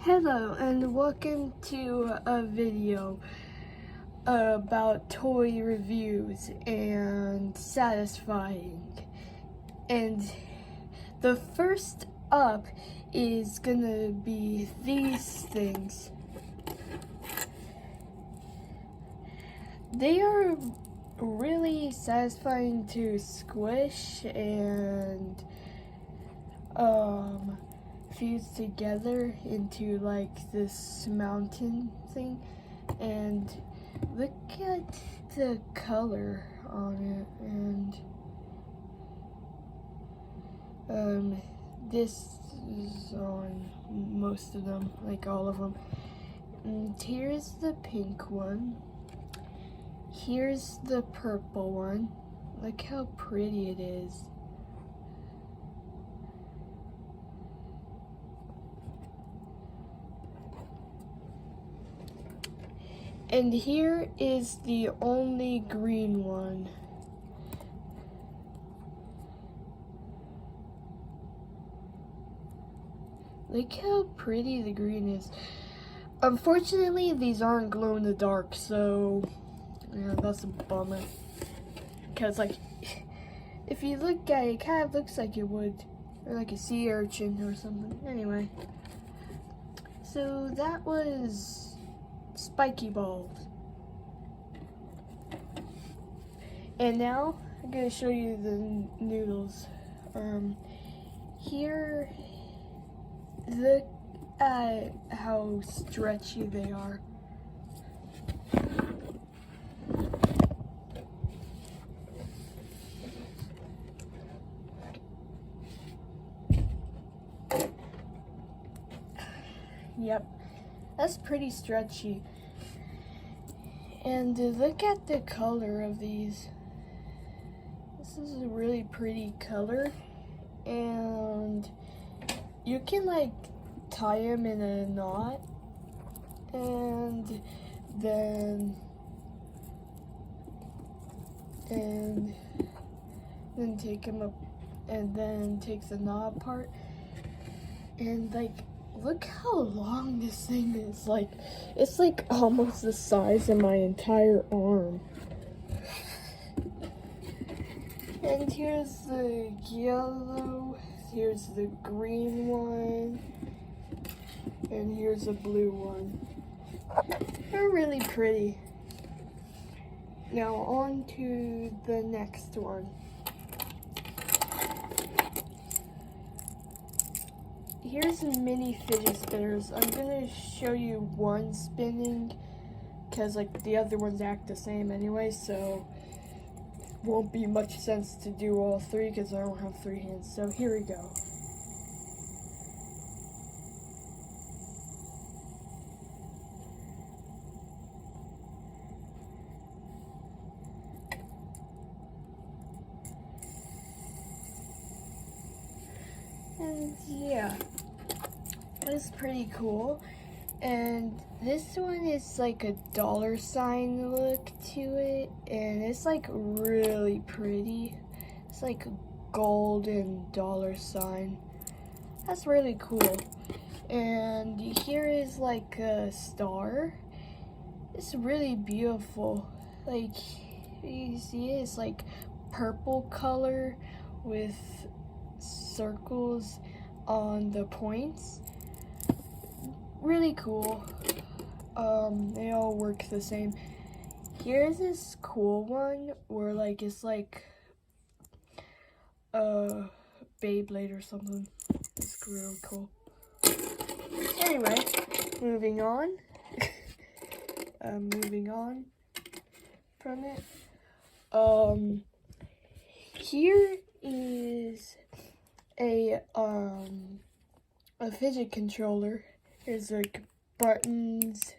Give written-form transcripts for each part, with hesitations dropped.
Hello and welcome to a video about toy reviews and satisfying. And the first up is gonna be these things. They are really satisfying to squish and fuse together into like this mountain thing, and look at the color on it, and this is on most of them, like all of them. And here's the pink one, here's the purple one. Look how pretty it is. And here is the only green one. Look how pretty the green is. Unfortunately, these aren't glow in the dark, so yeah, that's a bummer. Because like, if you look at it, it kind of looks like it would, or like a sea urchin or something. Anyway, so that was spiky balls. And now I'm gonna show you the noodles. Here, look at how stretchy they are. Yep, that's pretty stretchy. And look at the color of these. This is a really pretty color, and you can like tie them in a knot and then take them up and then take the knot apart, and like, look how long this thing is. Like, it's like almost the size of my entire arm. And here's the yellow, here's the green one, and here's a blue one. They're really pretty. Now on to the next one. Here's mini fidget spinners. I'm gonna show you one spinning because like the other ones act the same anyway, so won't be much sense to do all three because I don't have three hands. So here we go. And yeah, it's pretty cool. And this one is like a $sign look to it, and it's like really pretty. It's like a golden $sign. That's really cool. And here is like a star. It's really beautiful. Like, you see it? It's like purple color with circles on the points. Really cool. They all work the same. Here's this cool one where like it's like a Beyblade or something. It's really cool. Anyway, moving on. Moving on from it. Here is a Fidget controller. There's like buttons.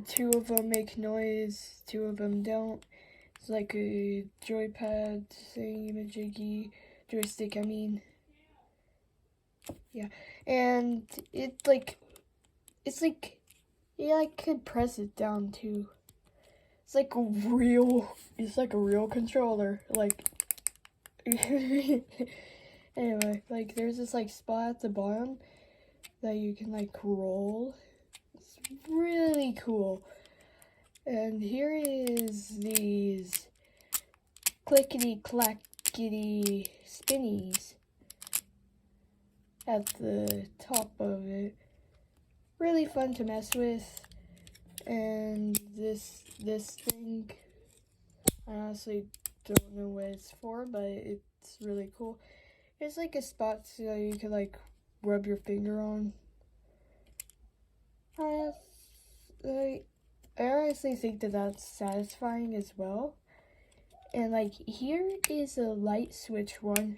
Two of them make noise, two of them don't. It's like a joypad thingy-majiggy, joystick, I mean. Yeah, and it's like, yeah, I could press it down too. It's like a real controller, like. Anyway, like there's this like spot at the bottom that you can like roll. It's really cool. And here is these clickety clackety spinnies at the top of it. Really fun to mess with. And this thing, I honestly don't know what it's for, but it's really cool. It's like a spot so you can like rub your finger on. I honestly think that that's satisfying as well. And like here is a light switch one.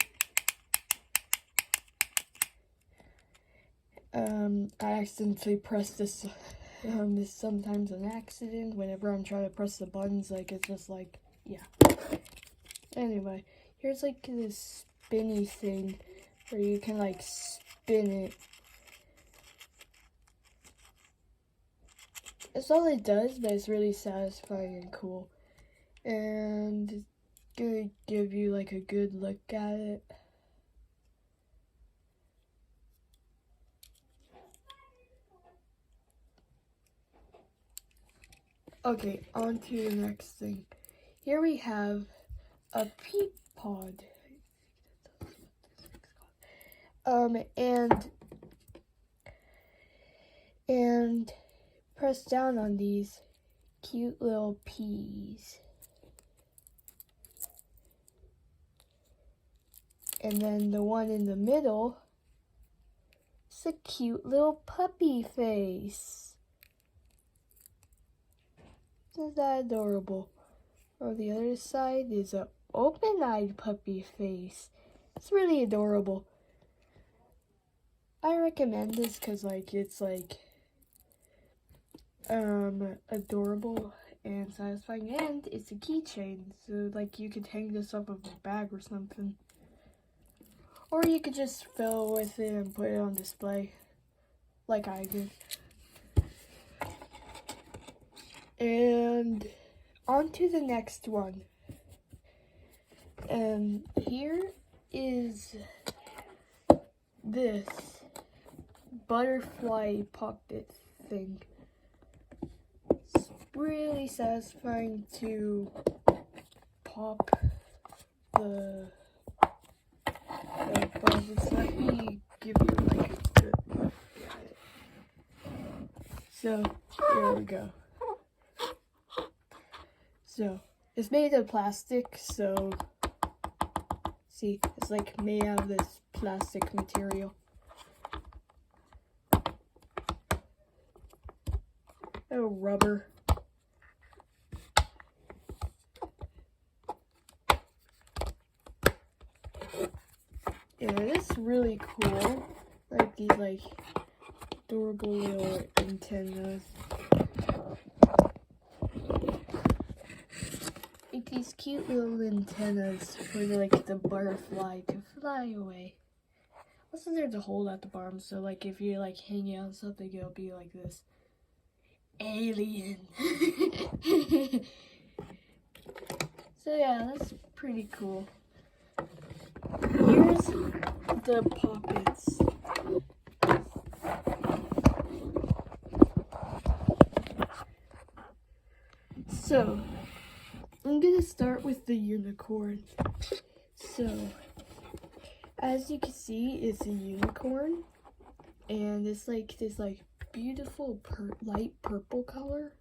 I accidentally pressed this. It's sometimes an accident whenever I'm trying to press the buttons. Like it's just like, yeah. Anyway, here's like this spinny thing where you can like spin it. That's all it does, but it's really satisfying and cool. And it's gonna give you like a good look at it. Okay, on to the next thing. Here we have a peep pod. And press down on these cute little peas. And then the one in the middle, it's a cute little puppy face. Isn't that adorable? On the other side is an open-eyed puppy face. It's really adorable. I recommend this because like it's like adorable and satisfying, and it's a keychain, so like you could hang this up of a bag or something. Or you could just fill with it and put it on display, like I did. And on to the next one. And here is this butterfly Popit thing. It's really satisfying to pop the bubbles. Let me give you like a good look at it. So here we go. So it's made of plastic, so see, it's like made out of this plastic material. Oh, rubber. Yeah, it's really cool. Like these like adorable little antennas. Like these cute little antennas for like the butterfly to fly away. Also there's a hole at the bottom, so like if you're like hanging on something, it'll be like this. Alien. So yeah, that's pretty cool. Here's the Popits. So I'm gonna start with the unicorn. So as you can see, it's a unicorn, and it's like this like beautiful light purple color.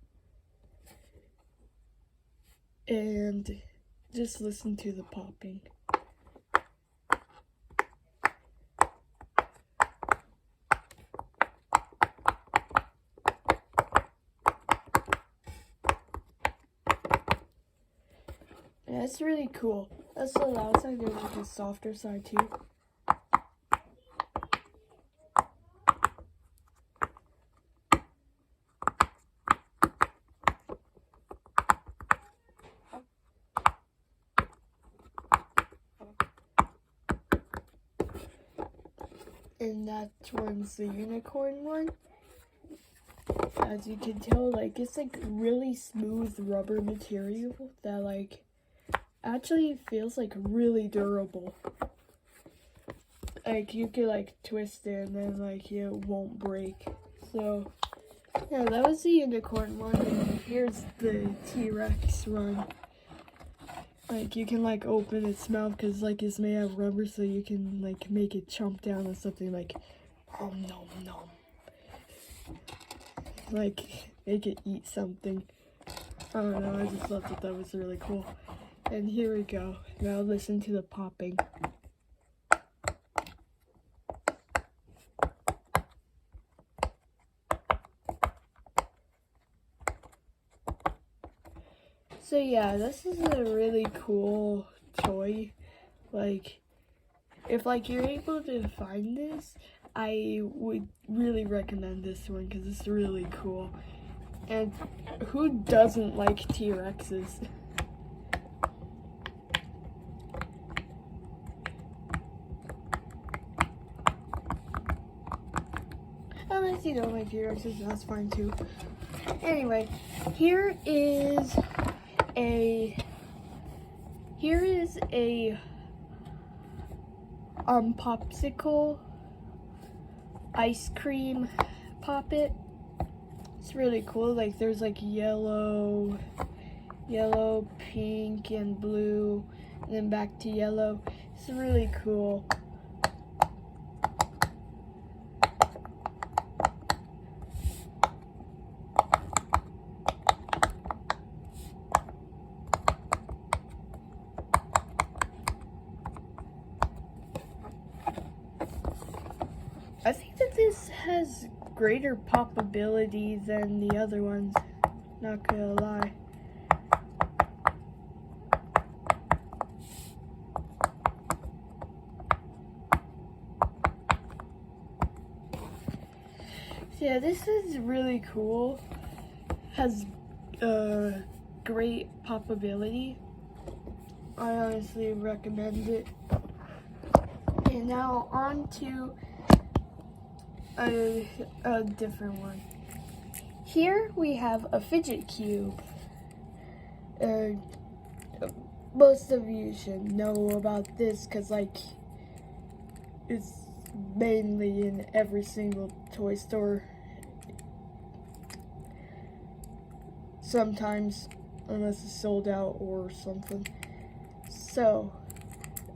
And just listen to the popping. Yeah, it's really cool. That's the loud side. There's like a softer side too. And that one's the unicorn one. As you can tell, like it's like really smooth rubber material that like actually feels like really durable. like you could like twist it and then like it won't break. So yeah, that was the unicorn one, and here's the T-Rex one. Like you can like open its mouth because like it's made out of rubber, so you can like make it chomp down on something like nom nom. Like make it eat something. I don't know, I just thought that was really cool. And here we go. Now listen to the popping. So yeah, this is a really cool toy. Like, if like you're able to find this, I would really recommend this one because it's really cool. And who doesn't like T-Rexes? Unless you don't like T-Rexes, that's fine too. Anyway, here is a popsicle ice cream Popit. It's really cool. Like there's like yellow, pink, and blue, and then back to yellow. It's really cool. I think that this has greater poppability than the other ones, not gonna lie. So yeah, this is really cool. Has great poppability. I honestly recommend it. And now on to a different one. Here we have a fidget cube. Most of you should know about this because like it's mainly in every single toy store. Sometimes, unless it's sold out or something. So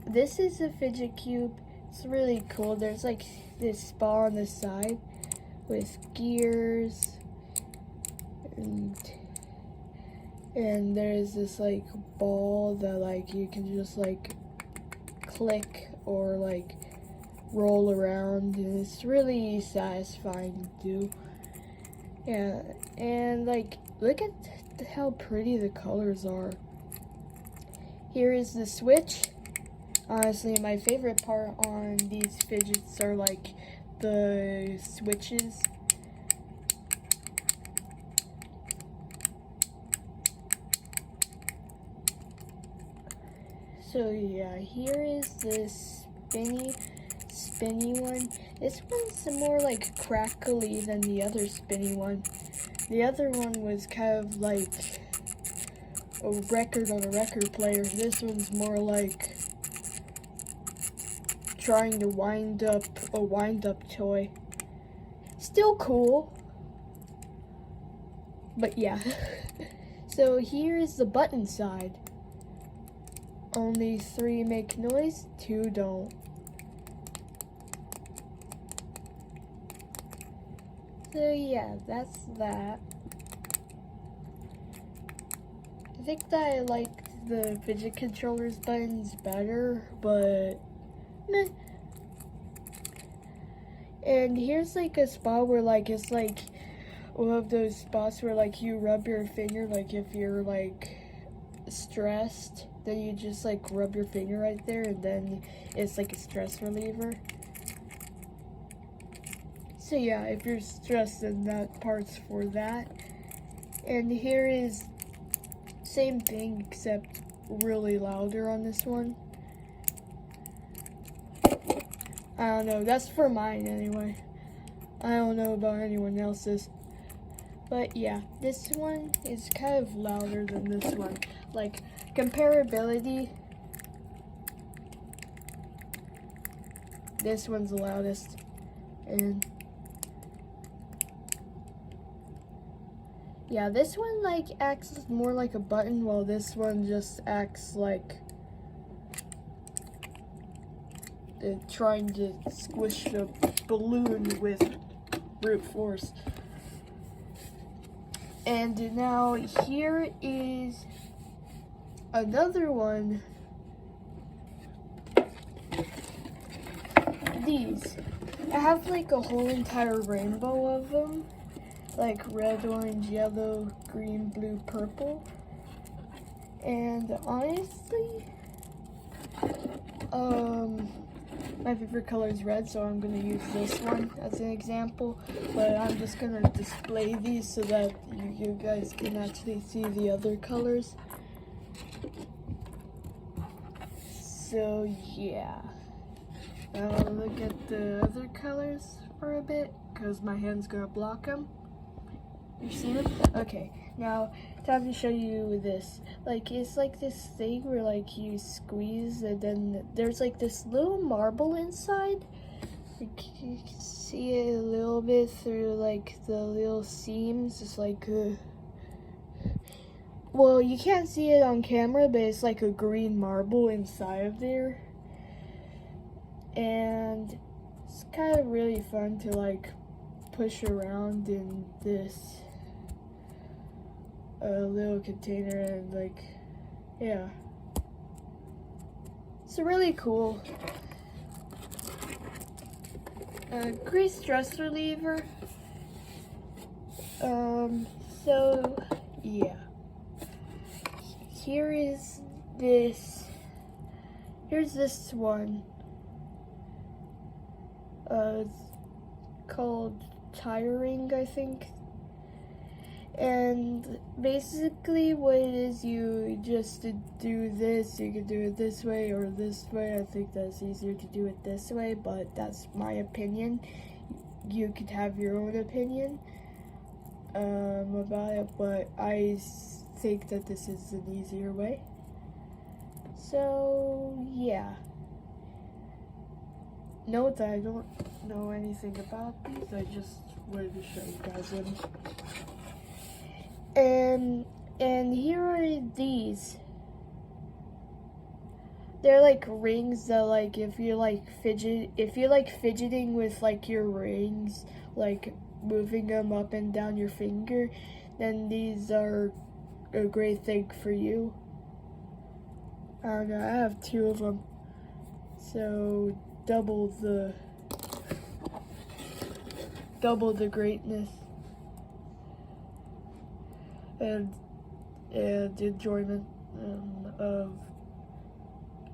this is a fidget cube. It's really cool. There's like this spa on the side with gears, and there's this like ball that like you can just like click or like roll around, and it's really satisfying to do. Yeah, and like look at how pretty the colors are. Here is the switch. Honestly, my favorite part on these fidgets are like the switches. So yeah, here is the spinny one. This one's more like crackly than the other spinny one. The other one was kind of like a record on a record player. This one's more like trying to wind up a wind-up toy. Still cool, but yeah. So here is the button side. Only 3 make noise, 2 don't. So yeah, that's that. I think that I like the fidget controller's buttons better, but meh. And here's like a spot where like it's like one of those spots where like you rub your finger, like if you're like stressed, then you just like rub your finger right there, and then it's like a stress reliever. So yeah, if you're stressed, then that part's for that. And here is same thing except really louder on this one. I don't know, that's for mine anyway. I don't know about anyone else's. But yeah, this one is kind of louder than this one. Like, comparability. this one's the loudest. And yeah, this one like acts more like a button, while this one just acts like trying to squish a balloon with brute force. And now here is another one. These. I have like a whole entire rainbow of them. Like red, orange, yellow, green, blue, purple. And honestly, my favorite color is red, so I'm gonna use this one as an example. But I'm just gonna display these so that you guys can actually see the other colors. So yeah, I'll look at the other colors for a bit because my hand's gonna block them. You see them? Okay, now time to show you this. Like, it's like this thing where like you squeeze and then there's like this little marble inside. You can see it a little bit through like the little seams. It's like well, you can't see it on camera, but it's like a green marble inside of there. And it's kind of really fun to like push around in this little container, and like, yeah, it's really cool. Great stress reliever. So yeah, here's this one. It's called Tiring, I think. And basically what it is, you just do this, you can do it this way or this way. I think that's easier to do it this way, but that's my opinion. You could have your own opinion about it, but I think that this is an easier way. So yeah. Note that I don't know anything about these, I just wanted to show you guys them. And here are these. They're like rings that like if you like fidgeting with like your rings, like moving them up and down your finger, then these are a great thing for you. I don't know, I have 2 of them. So double the greatness and enjoyment of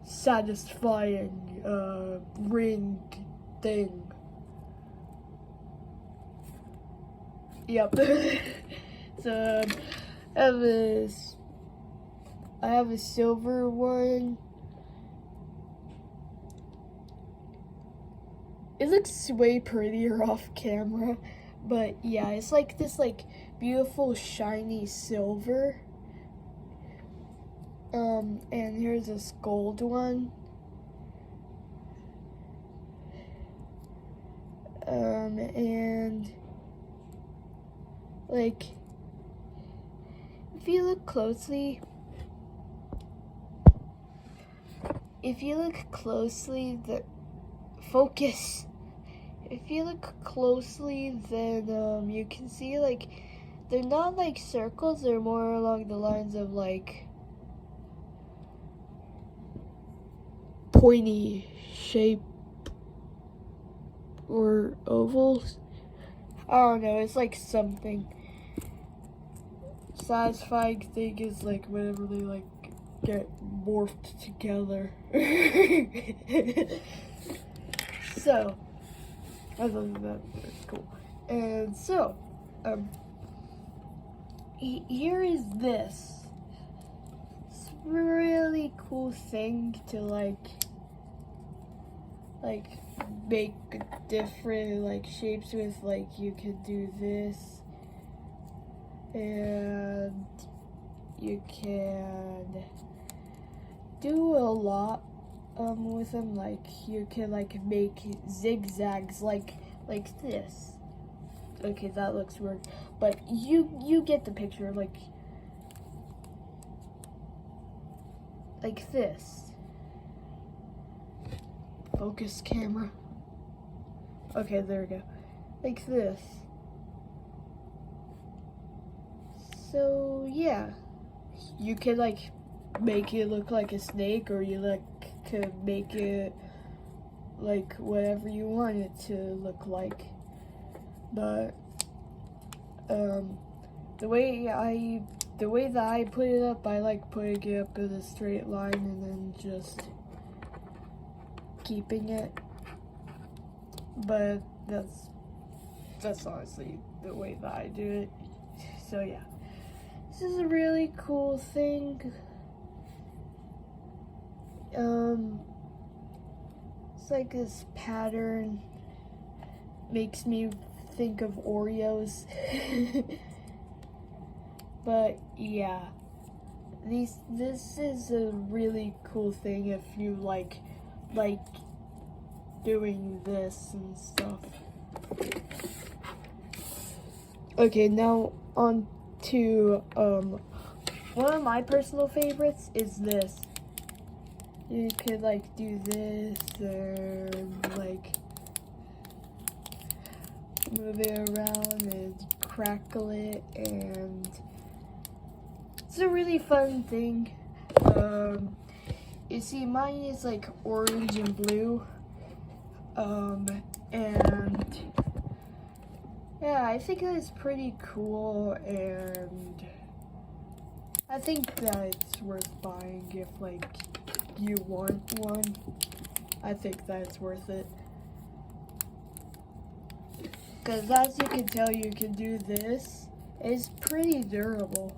satisfying ring thing. Yep. So I have a silver one. It looks way prettier off camera, but yeah, it's like this like beautiful shiny silver. And here's this gold one. And like if you look closely, the focus. If you look closely, then you can see like they're not like circles, they're more along the lines of like pointy shape or ovals. I don't know, it's like something. Satisfying thing is like whenever they like get morphed together. So I thought that was cool. And so here is this. It's a really cool thing to like make different like shapes with. Like you could do this, and you can do a lot with them. Like you can like make zigzags like this. Okay, that looks weird, but you get the picture. Like this. Focus camera. Okay, there we go. Like this. So yeah, you can like make it look like a snake, or you like could make it like whatever you want it to look like. But the way that I put it up, I like putting it up in a straight line and then just keeping it. But that's honestly the way that I do it. So yeah, this is a really cool thing. It's like this pattern makes me think of Oreos. But yeah, this is a really cool thing if you like doing this and stuff. Okay, now on to one of my personal favorites is this. You could like do this or like move it around and crackle it, and it's a really fun thing. You see, mine is like orange and blue, and yeah, I think that's pretty cool, and I think that it's worth buying if like you want one. I think that's worth it. Because as you can tell, you can do this. It's pretty durable.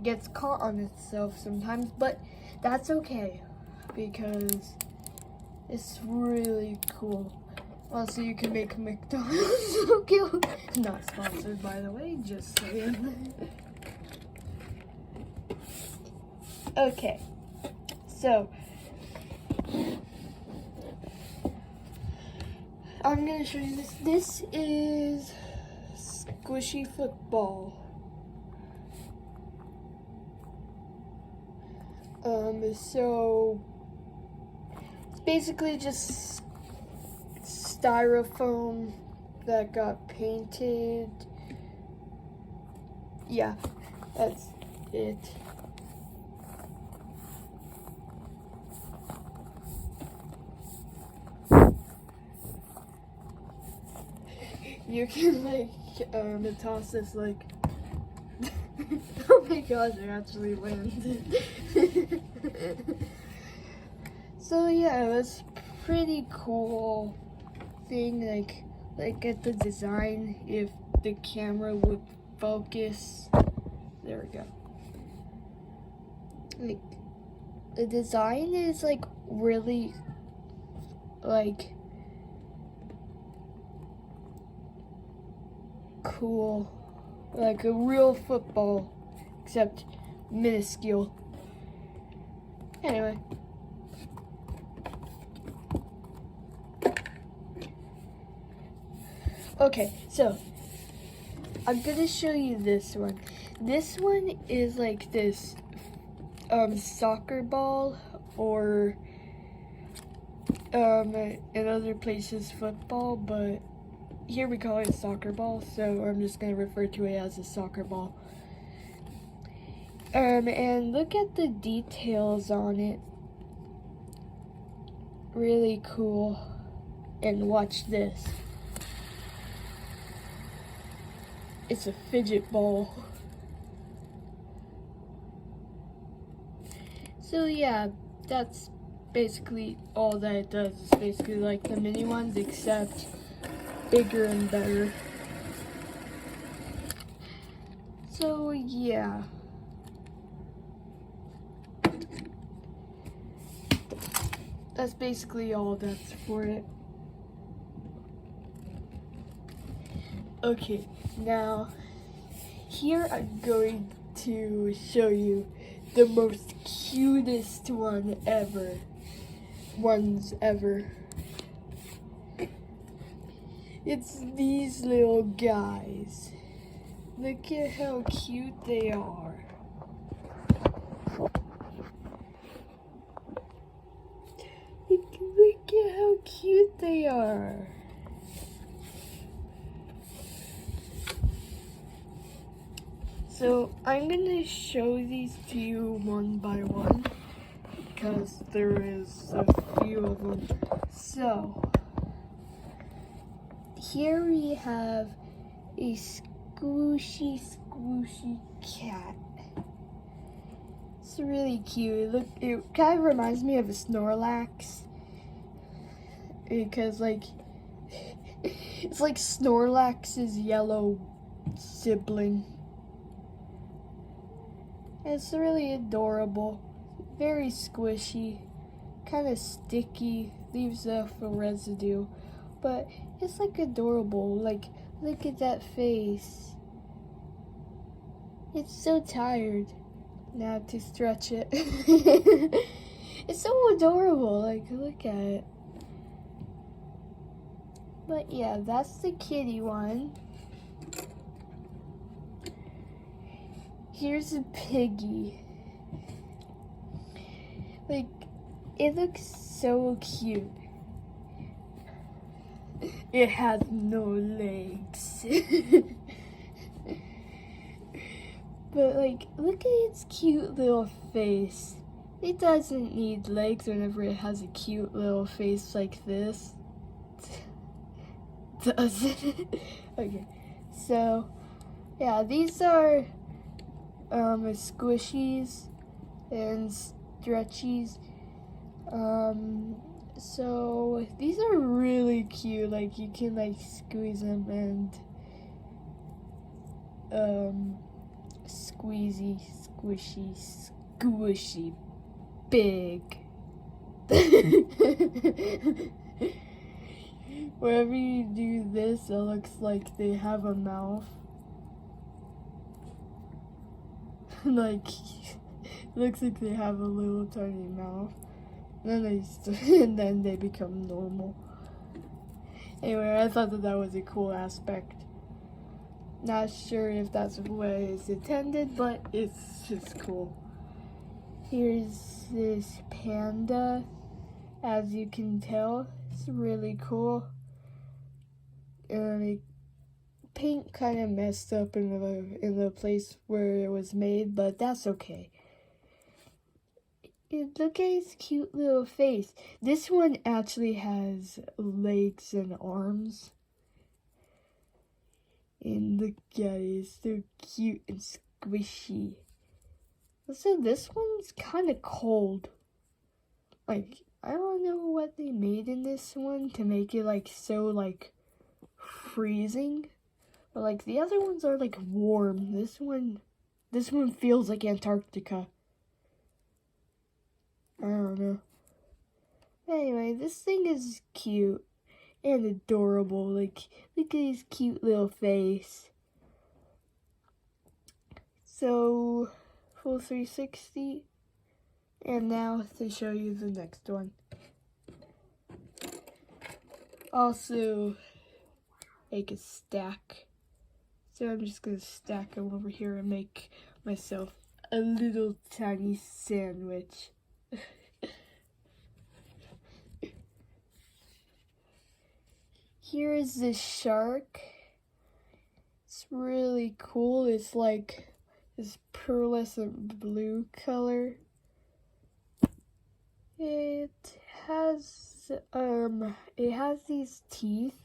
Gets caught on itself sometimes, but that's okay because it's really cool. Also, you can make McDonald's. Okay, not sponsored, by the way, just saying. Okay, so I'm gonna show you this. This is squishy football. So it's basically just styrofoam that got painted. Yeah, that's it. You can like toss this like oh my gosh, it actually landed. So yeah, that's pretty cool thing, like at the design, if the camera would focus. There we go. Like the design is like really like cool, like a real football, except minuscule. Anyway. Okay, so I'm gonna show you this one. This one is like this soccer ball, or in other places football, but here we call it soccer ball, so I'm just gonna refer to it as a soccer ball. And look at the details on it. Really cool. And watch this. It's a fidget ball. So yeah, that's basically all that it does. It's basically like the mini ones, except bigger and better. So yeah. That's basically all that's for it. Okay, now Here I'm going to show you the most cutest ones ever. It's these little guys. Look at how cute they are. Look at how cute they are. So I'm gonna show these to you one by one because there is a few of them. So here we have a squishy cat. It's really cute. Look, it kind of reminds me of a Snorlax because like it's like Snorlax's yellow sibling. It's really adorable, very squishy, kind of sticky, leaves off a residue, but it's like adorable. Like, look at that face. It's so tired. Now to stretch it. It's so adorable, like, look at it. But yeah, that's the kitty one. Here's a piggy. Like, it looks so cute. It has no legs. But like, look at its cute little face. It doesn't need legs whenever it has a cute little face like this. Does it? Okay, so yeah, these are squishies and stretchies. So these are really cute. Like, you can like squeeze them and squeezy, squishy, big. Whenever you do this, it looks like they have a mouth. Like, it looks like they have a little tiny mouth. And then they become normal. Anyway, I thought that was a cool aspect. Not sure if that's the way it's intended, but it's just cool. Here's this panda. As you can tell, it's really cool. And paint kind of messed up in the place where it was made, but that's okay. Look at his cute little face. This one actually has legs and arms. And look at it, it's so cute and squishy. Also, this one's kind of cold. Like, I don't know what they made in this one to make it like so like freezing. But like the other ones are like warm. This one feels like Antarctica. I don't know. Anyway, this thing is cute and adorable. Like, look at his cute little face. So, full 360. And now to show you the next one. Also, make a stack. So I'm just gonna stack them over here and make myself a little tiny sandwich. Here is this shark. It's really cool. It's like this pearlescent blue color. It has these teeth.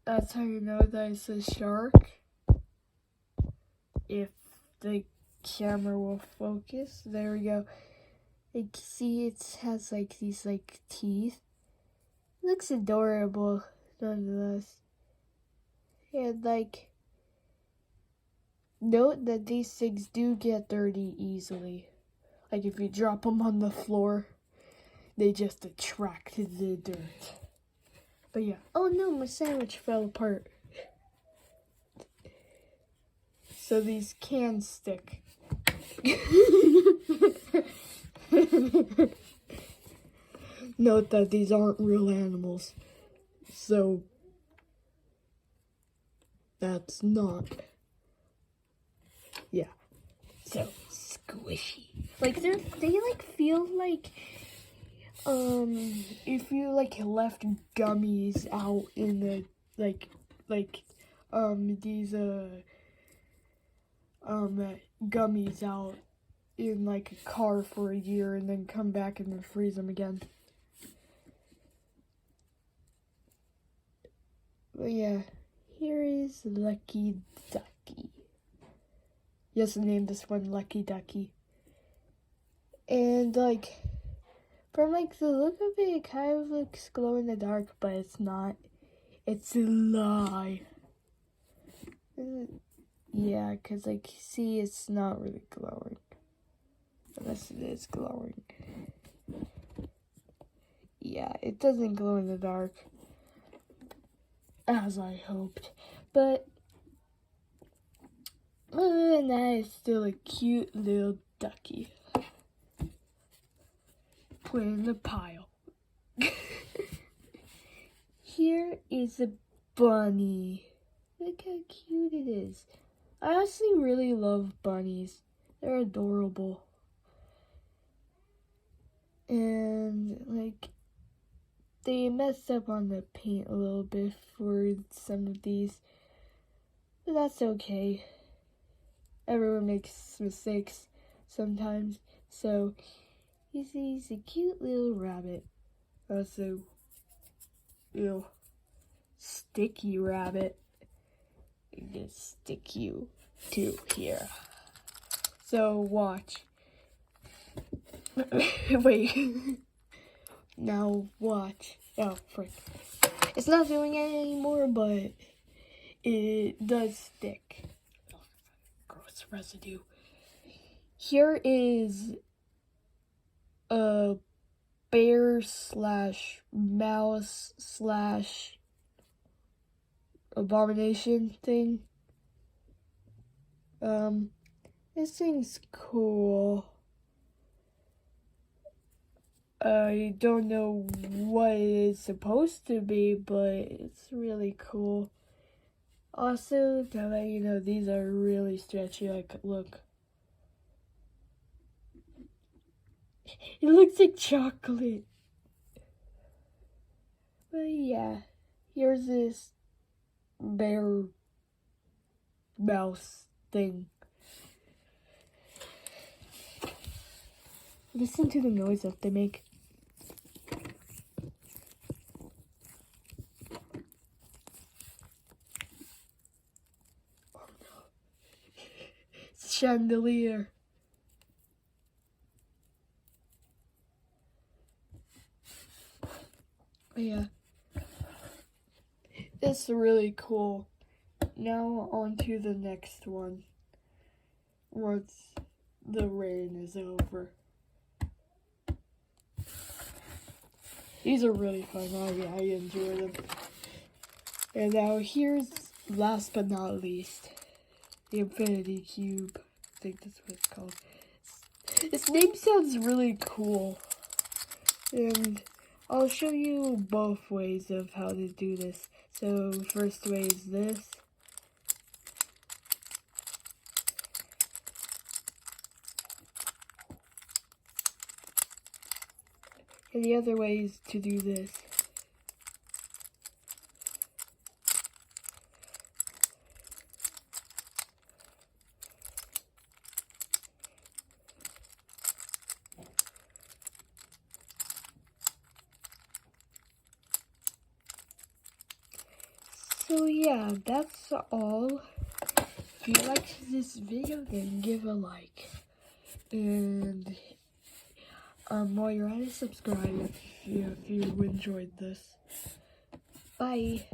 That's how you know that it's a shark. If the camera will focus. There we go. You can see it has like these like teeth. Looks adorable nonetheless. And like, note that these things do get dirty easily. Like, if you drop them on the floor, they just attract the dirt. But yeah. Oh no, my sandwich fell apart. so these can stick. Note that these aren't real animals, so that's not. Yeah, so squishy. Like they like feel like if you like left gummies out in the these gummies out in like a car for a year and then come back and then freeze them again. But yeah, here is Lucky Ducky. Yes, I named this one Lucky Ducky. And like, from like the look of it, it kind of looks glow in the dark, but it's not. It's a lie. Yeah, cause like, see, it's not really glowing. Unless it is glowing. Yeah, it doesn't glow in the dark. As I hoped. But other than that, it's still a cute little ducky. Put in the pile. Here is a bunny. Look how cute it is. I honestly really love bunnies. They're adorable. And like, they messed up on the paint a little bit for some of these, but that's okay. Everyone makes mistakes sometimes. So he's a cute little rabbit. Also, ew, sticky rabbit. I'm gonna stick you to here. So watch. Wait. Now watch. Oh, frick. It's not doing it anymore, but it does stick. Oh, gross residue. Here is a bear slash mouse slash abomination thing. This thing's cool. I don't know what it is supposed to be, but it's really cool. Also, to let you know, these are really stretchy. Like, look. It looks like chocolate. But yeah, here's this bear mouse thing. Listen to the noise that they make. Oh no. Chandelier. Yeah. It's really cool. Now on to the next one. Once the rain is over. These are really fun. I enjoy them. And now here's, last but not least, the Infinity Cube. I think that's what it's called. Its name sounds really cool. And I'll show you both ways of how to do this. So first way is this. And the other way is to do this. So yeah, that's all. If you liked this video, then give a like. And while you're at it, subscribe if you enjoyed this. Bye.